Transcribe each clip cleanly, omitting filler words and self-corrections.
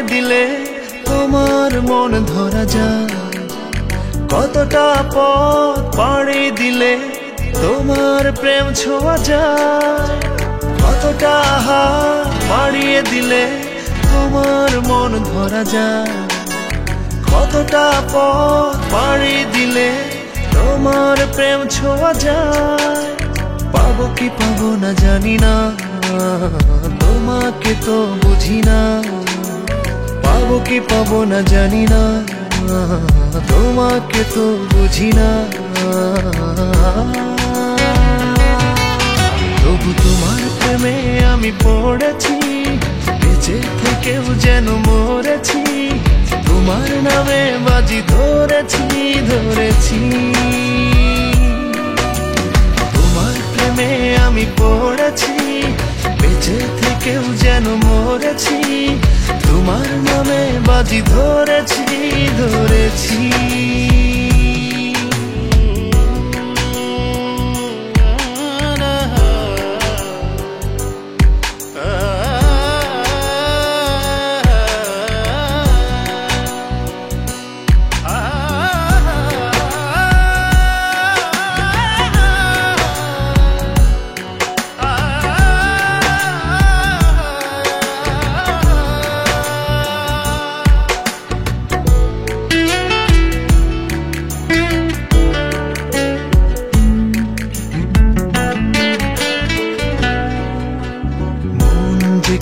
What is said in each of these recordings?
দিলে তোমার মন ধরা যায়, কতটা পথ পাড়ি দিলে তোমার প্রেম ছোঁয়া যায়, কতটা হাত বাড়িয়ে দিলে তোমার মন ধরা যায়, কতটা পথ পাড়ি দিলে তোমার প্রেম ছোঁয়া যায়। পাবো কি পাবো না জানি না, তোমাকে তো বুঝি না। পাবো কি পাবো না জানি না, তোমাকে তো বুঝি না। তবু তোমার প্রেমে আমি পড়েছি, বেঁচে থেকেও যেন মরেছি। তোমার নামে বাজি ধরেছি ধরেছি, তোমার প্রেমে আমি পড়েছি, বেঁচে থেকেও যেন মরেছি। তোমার নামে বাজি ধরেছি ধরেছি।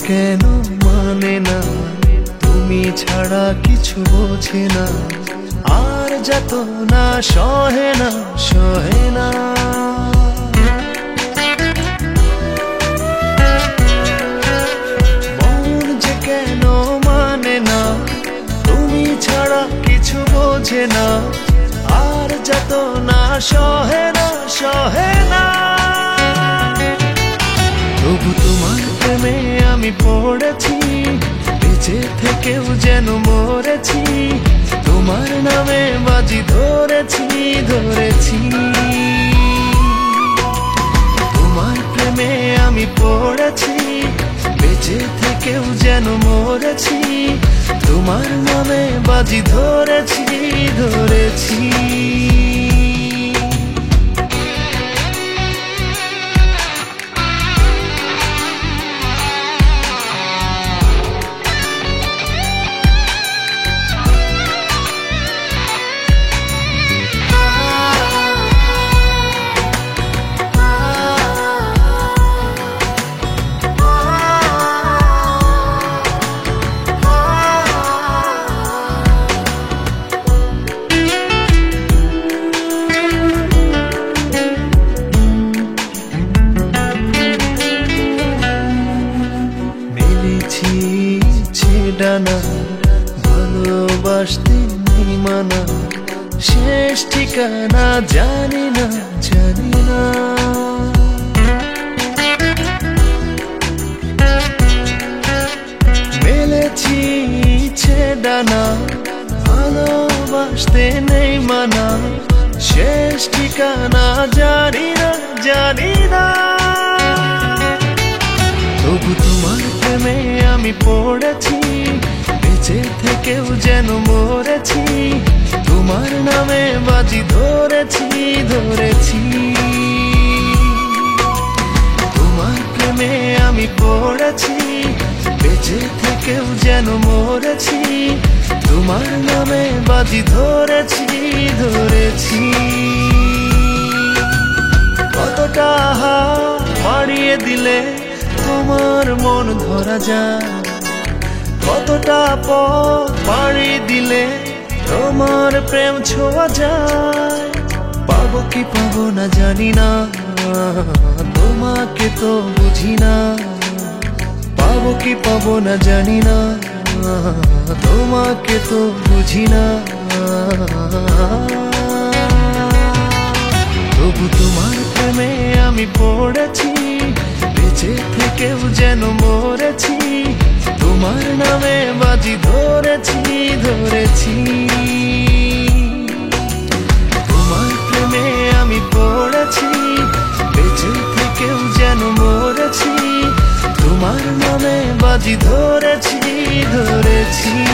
কেন মানে না, তুমি ছাড়া কিছু বোঝে না, আর যত না সহে না সহে না। মন যে কেন মানে না, তুমি ছাড়া কিছু বোঝে না, আর যত না সহে না সহে না। তবু তোমার প্রেমে আমি পড়েছি, বেঁচে থেকেও যেন মরেছি। তোমার নামে বাজি ধরেছি ধরেছি, তোমার প্রেমে আমি পড়েছি, বেঁচে থেকেও যেন মরেছি। তোমার নামে বাজি ধরেছি ধরেছি। ডানা ভালোবাসতে নেই মানা, শেষ ঠিকানা জানি না জানি না। মেলেছি ইচ্ছে ডানা ভালোবাসতে নেই মানা, শেষ ঠিকানা জানি না জানি না। তবু তোমার প্রেমে আমি পড়েছি, বেঁচে থেকেও যেন মরেছি। তোমার নামে বাজি ধরেছি ধরেছি, তোমার প্রেমে আমি পড়েছি, বেঁচে থেকেও যেন মরেছি। তোমার নামে বাজি ধরেছি ধরেছি। কতটা হাত বাড়িয়ে দিলে তোমার মন ধরা যায়, কতটা পথ পাড়ি দিলে তোমার প্রেম ছোঁয়া যায়। পাবো কি পাবো না জানি না, তোমাকে তো বুঝি না। পাবো কি পাবো না জানি না, তোমাকে তো বুঝি না। তবু তোমার প্রেমে আমি পড়েছি, বেঁচে থেকেও যেন মরেছি। তোমার নামে বাজি ধরেছি ধরেছি, তোমার প্রেমে আমি পড়েছি, বেঁচে থেকেও যেন মরেছি। তোমার নামে বাজি ধরেছি ধরেছি। পেয়েছি